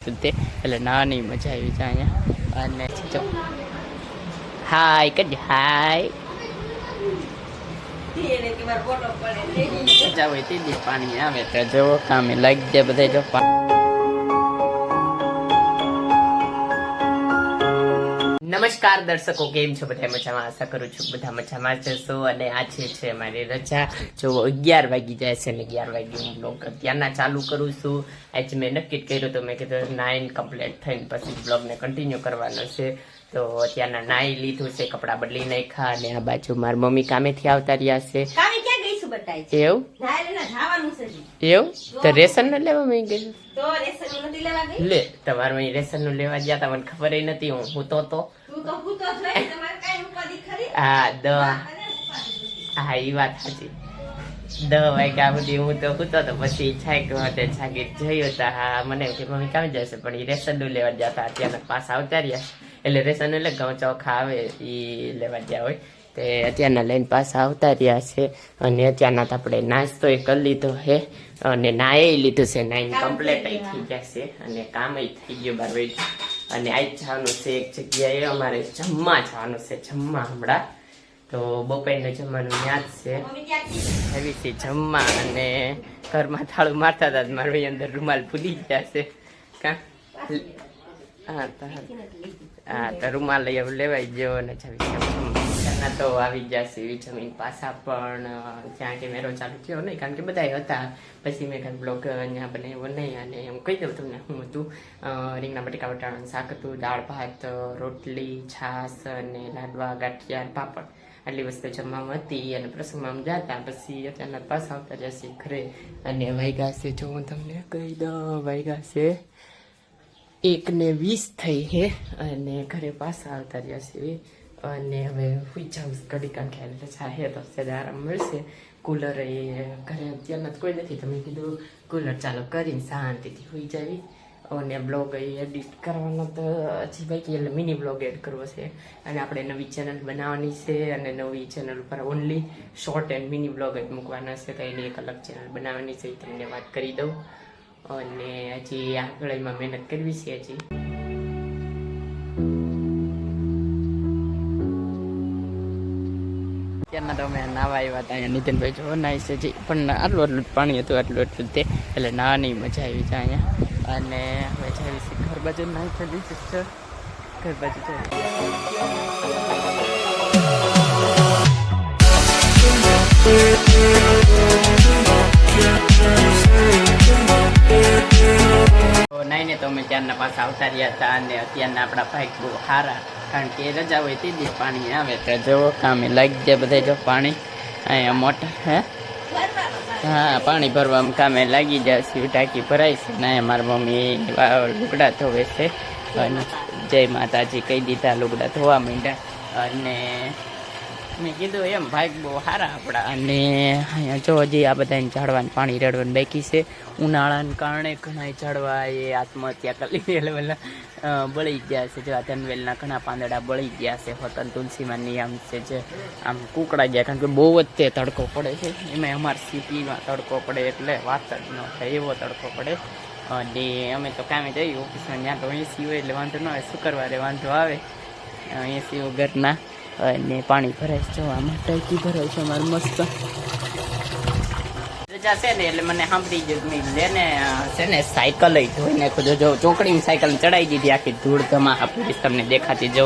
એટલે નાની મજા આવી છે અહીંયા. અને જો હાય કજ હાય મજા હોય તે પાણી આવે તો જો કામે લાગી જાય બધા. જો નમસ્કાર દર્શકો, કેમ છો બધા? મજામાં? આશા કરું છું બધા મજામાં જશો. અને આજે છે અમારી રજા. જો 11 વાગી જાય છે ને 11 વાગે હું બ્લોગ અત્યારના ચાલુ કરું છું. આજે મેં નક્કી કર્યું તો મેં કીધું 9 કમ્પ્લીટ થઈને પછી બ્લોગને કન્ટિન્યુ કરવાનો છે. તો અત્યારના નાઈ લીધું છે, કપડાં બદલી નાખ્યા. અને આ બાજુ મારી મમ્મી કામેથી આવતા રહ્યા છે. એવું એવું તો રેશન ન લેવા મેં ગયું લે તમારે રેશન નું લેવા ગયા તા, મને ખબર નથી. હું તો હા એ વાત સાચી. 10 વાગ્યા સુધી હું તો સૂતો તો પછી છાગી જોયું તા. હા મને કે મમ્મી કામ જશે, પણ એ રેશન નું લેવા જતા. અત્યારના પાસ આવતા રહ્યા એટલે રેશન એટલે ઘઉં ચોખા આવે એ લેવા ગયા હોય તે અત્યારના લઈને પાછા આવતા રહ્યા છે. અને અત્યારના તો આપણે નાસ્તો એ કરી લીધો છે અને નાય લીધું છે. 9 કમ્પ્લીટ થઈ ગયા છે અને કામ થઈ ગયું 12 વાગે. અને આજ જવાનું છે એક જગ્યાએ, અમારે જમવા જવાનું છે. જમવા હમણાં તો બપોરનું જમવાનું યાદ છે એવી છે જમવા. અને ઘરમાં થાળું મારતા હતા મારું અંદર રૂમાલ ભૂલી ગયા છે. કા હા તો રૂમાલ એવું લેવાઈ ગયો. અને તો આવી જશે જમીન પાછા, પણ ત્યાં કેમેરો ચાલુ થયો નહીં કારણ કે બધા હતા. પછી મેં કાંઈ બ્લોગ અહીંયા બનાવ્યો નહીં. અને હું કહી દઉં તમને હું હતું. રીંગણા બટેકા વટાણાનું શાક હતું, દાળ ભાત, રોટલી, છાશ અને લાડવા, ગાંઠિયા, પાપડ. આટલી વસ્તુ જમવામાં હતી. અને પ્રસંગમાં જતા પછી અત્યારના પાછા આવતા જશે ઘરે. અને વાગ્યા છે જો હું તમને કહી દઉં, વાગ્યા છે 1:20 થઈ છે. અને ઘરે પાછા આવતા જશે. અને હવે સુઈ જાઉં ઘડી કાંઠે રજા હે તો સેજ આરામ મળશે. કુલર એ ઘરે અત્યારના કોઈ નથી, તમે કીધું કુલર ચાલુ કરીને શાંતિથી સુઈ જાવી. અને બ્લોગ એડિટ કરવાનો તો હજી બાકી, એટલે મિની બ્લોગ એડ કરવો છે. અને આપણે નવી ચેનલ બનાવવાની છે અને નવી ચેનલ ઉપર only short and mini blog જ મૂકવાના છે. તો એની એક અલગ ચેનલ બનાવવાની છે, એ તમને વાત કરી દઉં. અને હજી આગળ એમાં મહેનત કરવી છે હજી. ત્યારના તો અમે નાવા આવ્યા હતા અહીંયા. નીતિનભાઈ જો નાઈ છે જી, પણ આટલું પાણી હતું એટલું તે એટલે નાવાની મજા આવી છે અહીંયા. અને હવે જઈએ છીએ ઘર બાજુ. નાઈ થઈ છે ઘર બાજુ નાઈને તો અમે ત્યારના પાછા આવતા રહ્યા હતા. અને અત્યારના આપણા ભાઈ બહુ સારા, કારણ કે રજા હોય તે દિવસ પાણી આવે તો જો કામે લાગી જાય બધા. જો પાણી અહીંયા મોટર હે હા પાણી ભરવામાં કામે લાગી જશે. ટાંકી ભરાય છે ને અહીંયા મારી મમ્મી લુગડા ધોવે છે. અને જય માતાજી કહી દીધા, લુગડા ધોવા માંડ્યા. અને મેં કીધું એમ ભાઈ બહુ સારા આપણા. અને અહીંયા જો હજી આ બધાને ઝાડવાનું પાણી રેડવાનું બાકી છે. ઉનાળાને કારણે ઘણા ઝાડવા એ આત્મહત્યા કરી લેવલ બળી ગયા છે. જો આ ધનવેલના ઘણા પાંદડા બળી ગયા છે. હોતન તુલસીમાં નિયમ છે જે આમ કુકડા ગયા, કારણ કે બહુ જ તે તડકો પડે છે. એમાં અમારા સિટીમાં તડકો પડે એટલે વાત જ ન થાય એવો તડકો પડે. અને અમે તો કામે જઈએ ઓફિસમાં, ત્યાં તો એસી હોય એટલે વાંધો ન આવે. શુક્રવારે વાંધો આવે એસી વગરના. અને પાણી ભરાય છે, આમાં ટાંકી ભરાય છે અમારે મસ્ત. રજા છે ને એટલે મને સાંભળી ગયું લેને છે ને સાયકલ ધોઈને ખુદ જો ચોકડીમાં સાયકલ ચડાવી દીધી, આખી ધૂળ ધમા આપી તમને દેખાતી જો.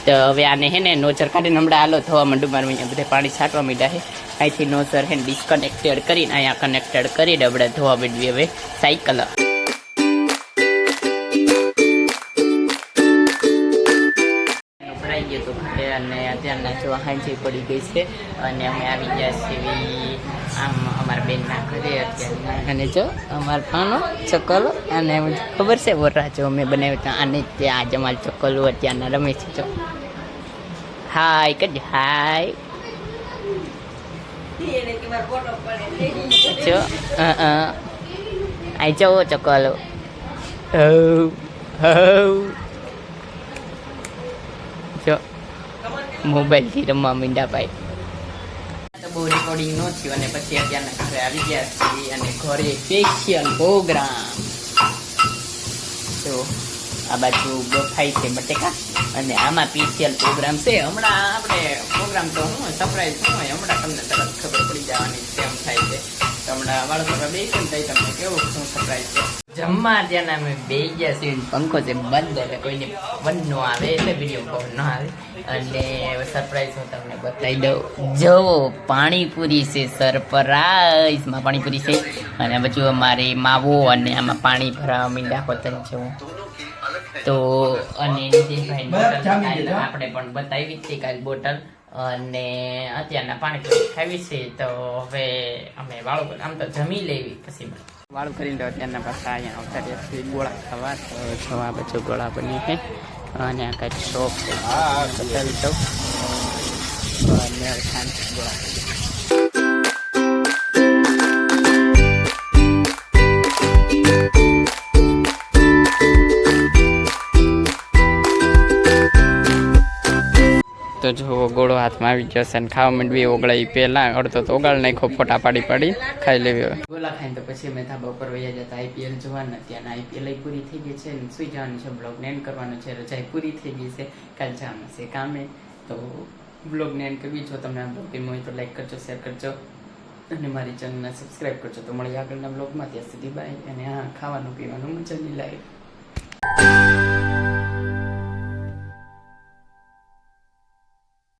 તો હવે આને હે ને નોચર કાઢીને હમણાં હાલો થવા માંડું. મારે અહીંયા બધા પાણી છાંટવા માંડ્યા છે. અહીંથી નોચર હે ડિસ્કનેક્ટેડ કરીને અહીંયા કનેક્ટેડ કરીને આપણે ધોવા માંડવી હવે સાયકલ. અને અત્યારના જો હાંજી પડી ગઈ છે. અને અમે આવી ગયા છીએ આમ અમારા બેનના ઘરે અત્યારના. અને જો અમારા પાનો ચકલો, અને ખબર છે વરરાજો અમે બનાવ્યો હતા આને ત્યાં. આજ અમારે ચકલો અત્યારના રમે છે. જો હાય કજ હાય જો આ જો ચકલો જો મોબાઈલથી રમવા મીંડા ભાઈ. તો બહુ રેકોર્ડિંગ ન થયું. અને પછી અત્યારના ઘરે આવી ગયા છીએ. અને ઘરે સ્પેશિયલ પ્રોગ્રામ તો આ બાજુ બફાઈ છે બટેકા અને આમાં સ્પેશિયલ પ્રોગ્રામ છે. હમણાં આપણે પ્રોગ્રામ તો હું સરપ્રાઈઝ શું હોય હમણાં તમને તરત ખબર પડી જવાની તેમ થાય છે. તો હમણાં વાળો કરવા બેસી ને તમને કેવું શું સરપ્રાઈઝ છે. જમવા ત્યાં અમે બે ગયા છીએ, પંખો છે બંધ, એટલે કોઈને બંધ ન આવે એટલે વિડીયો કોલ ન આવે. અને સરપ્રાઈઝ હું તમને બતાવી દઉં. જો પાણીપુરી છે, સરપ્રાઈઝમાં પાણીપુરી છે. અને પછી અમારી માવો અને આમાં પાણી ભરાવા મીંડા હોતન છે. તો અને આપણે પણ બતાવી છે કાલ બોટલ. અને અત્યારના પાણીપુરી ખાવી છે. તો હવે અમે વાળું આમ તો જમી લેવી પછી વાળું કરીને તો અત્યારના પાછા અહીંયા આવતા રહ્યા ગોળા ખાવા. તો જો આ બધું ગોળા બની છે અને આ કાંઈક શોપ છે બતાવી દઉં. અને શાંતિ ગોળા તો જો ગોળો હાથમાં આવી ગયો છે અને ખાવા માંડવી ઓગળાઈ પહેલાં અડધો તો ઓગાળ નાખો, ફોટા પાડી પાડી ખાઈ લેવી. હવે ગોળા ખાઈને તો પછી અમે ધાબા ઉપર વયા જતા આઈપીએલ જોવાના. ત્યાંના આઈપીએલ પૂરી થઈ ગઈ છે ને સુઈ જવાનું છે. બ્લોગને એન્ડ કરવાનો છે. રજા પૂરી થઈ ગઈ છે, કાલ જવાનું છે કામે. તો બ્લોગને એન્ડ કરવી. જો તમને આ બ્લોગ ગમ્યો હોય તો લાઈક કરજો, શેર કરજો અને મારી ચેનલને સબસ્ક્રાઈબ કરજો. તો મળી આગળના બ્લોગમાં. ત્યાં સુધી બાય. અને હા, ખાવાનું પીવાનું મજાની લાઈફ.